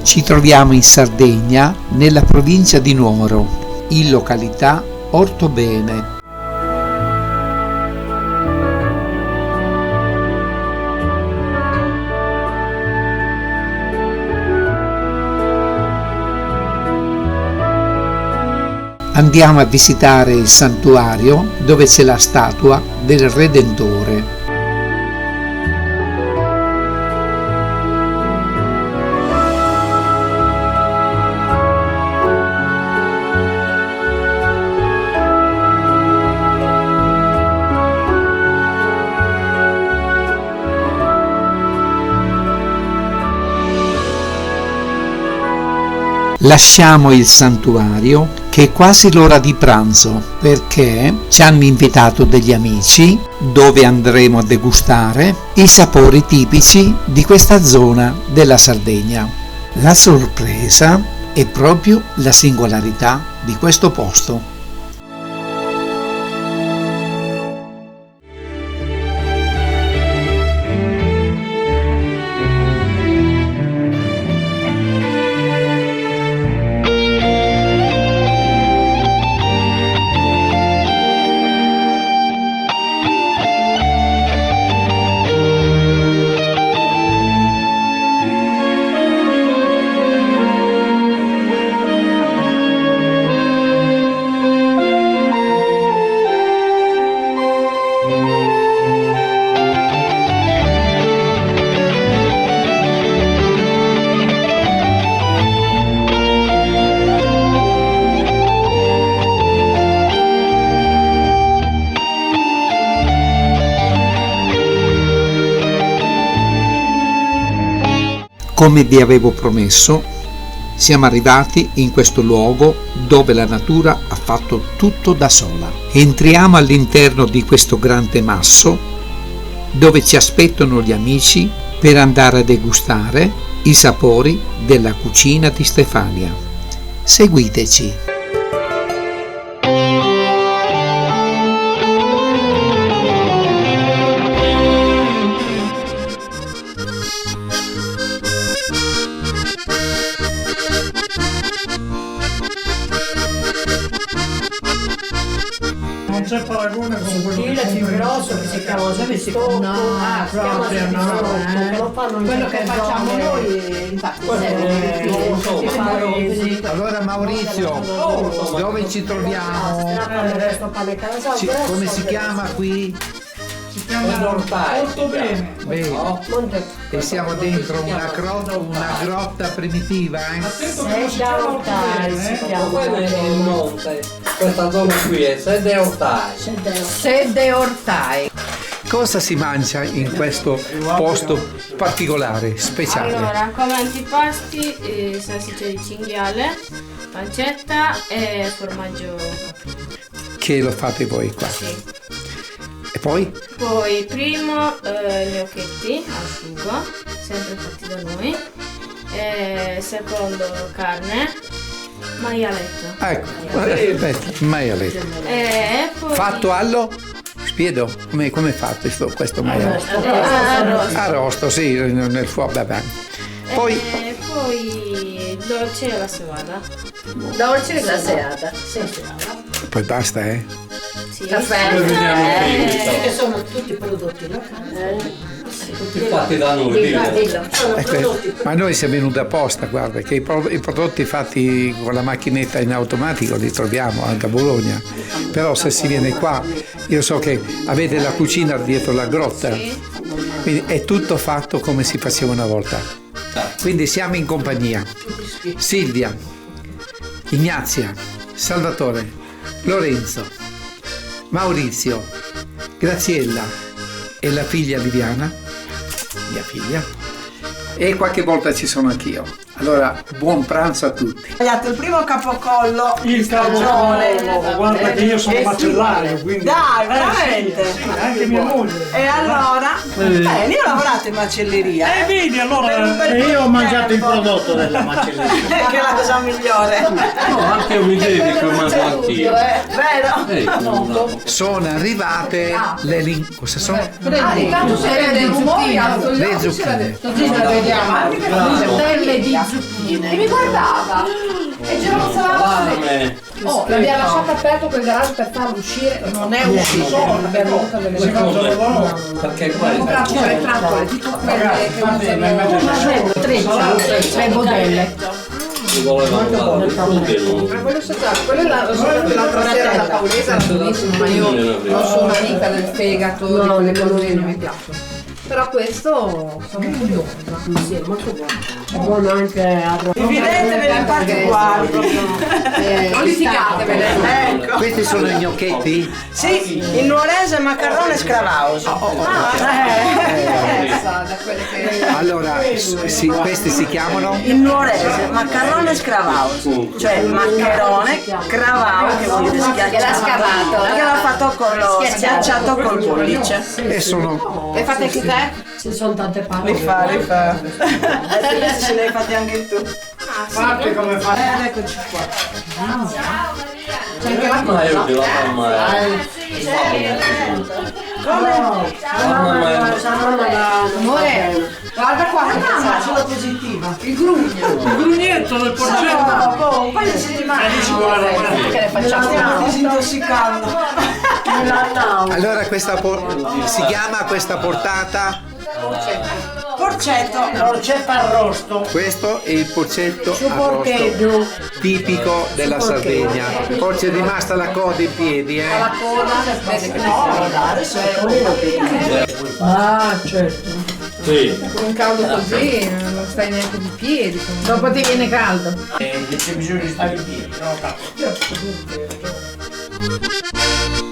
Ci troviamo in Sardegna, nella provincia di Nuoro, in località Ortobene. Andiamo a visitare il santuario dove c'è la statua del Redentore. Lasciamo il santuario che è quasi l'ora di pranzo perché ci hanno invitato degli amici dove andremo a degustare i sapori tipici di questa zona della Sardegna. La sorpresa è proprio la singolarità di questo posto. Come vi avevo promesso, siamo arrivati in questo luogo dove la natura ha fatto tutto da sola. Entriamo all'interno di questo grande masso dove ci aspettano gli amici per andare a degustare i sapori della cucina di Stefania. Seguiteci! Non c'è paragone con quello che più grosso che si chiama stocco, proprio no. Quello che facciamo noi, infatti, Allora Maurizio, dove ci troviamo? Come si chiama qui? Si chiama Ortobene. Bene. E siamo dentro una grotta primitiva, Sede Ortai si chiama. Quello è il monte, questa zona qui è Sede Ortai. Sede Ortai. Cosa si mangia in questo posto particolare, speciale? Allora, come antipasti salsiccia di cinghiale, pancetta e formaggio. Che lo fate voi qua? Sì. E poi? Poi primo gnocchetti al sugo, sempre fatti da noi. Secondo carne, maialetto. Ecco, maialetto. E poi Fatto allo? Spiedo, come è fatto questo maialetto? Arrosto, sì, nel fuoco, vabbè. Poi? E poi dolce alla cevada. Dolce glaseata. Poi basta, Sì. Caffè. Che sono tutti prodotti locali. tutti fatti da noi. Ma noi siamo venuti apposta, guarda, che i prodotti fatti con la macchinetta in automatico li troviamo anche a Bologna, però se si viene qua, io so che avete la cucina dietro la grotta, quindi è tutto fatto come si faceva una volta. Quindi siamo in compagnia. Silvia, Ignazia, Salvatore, Lorenzo, Maurizio, Graziella e la figlia Liviana, mia figlia, e qualche volta ci sono anch'io. Allora, buon pranzo a tutti. Il primo capocollo Il capocollo, guarda che io sono macellario, quindi... Dai, veramente? Sì, anche mia moglie. E allora? Io ho lavorato in macelleria. Vedi, allora... E io ho mangiato il prodotto della macelleria. Che è la cosa migliore. No, anche un idea che ho mangiato anch'io. Vero? Sono arrivate le cosa sono? Intanto se vede rumori, Le zucchine. così la vediamo. Delle di zucchine. E mi guardava. E girozzava così. Oh, l'abbiamo lasciato aperto quel garage per farlo uscire. Non è uscito, abbiamo avuto delle Perché qua è trappole, tutto quelle che usano 3 modelle. ci voleva un studio. Quello è l'altra sera da Paolesa, era buonissimo, ma io non sono amica del fegato, di quelle cose che non mi piacciono. Però questo sono curiosa. Sì, è molto buono. È buono anche a Dividetevi in parti uguali. Non litigatevene. Ecco. Questi sono i gnocchetti? Sì, il nuorese macarrone scravaus. Da quelle che... Allora, questi si chiamano? Il nuorese macarone scravaus, cioè maccherone cravao che vuol dire schiacciato. Che l'ha scavato. Che l'ha fatto con lo schiacciato col pollice. E sono... Le fate anche te? ci sono tante parti. Rifà. Adesso ce l'hai fatti anche tu. Fatti come fai. Eccoci qua. C'è anche la Ma io ce l'ho mamma. Amore, guarda qua che Sulla positiva. il grugno. Il grugnetto del porcetto. Un paio di settimane. Che ne facciamo? Stiamo disintossicando. Allora si chiama questa portata? Porcetto. Porcetto arrosto. Questo è il porcetto arrosto Porcheggio. tipico della Sardegna. Forse è rimasta la coda in piedi, La coda, vedi che Ah, certo. Sì. con un caldo così non stai neanche di piedi. Dopo ti viene caldo. C'è bisogno di stare in piedi, no?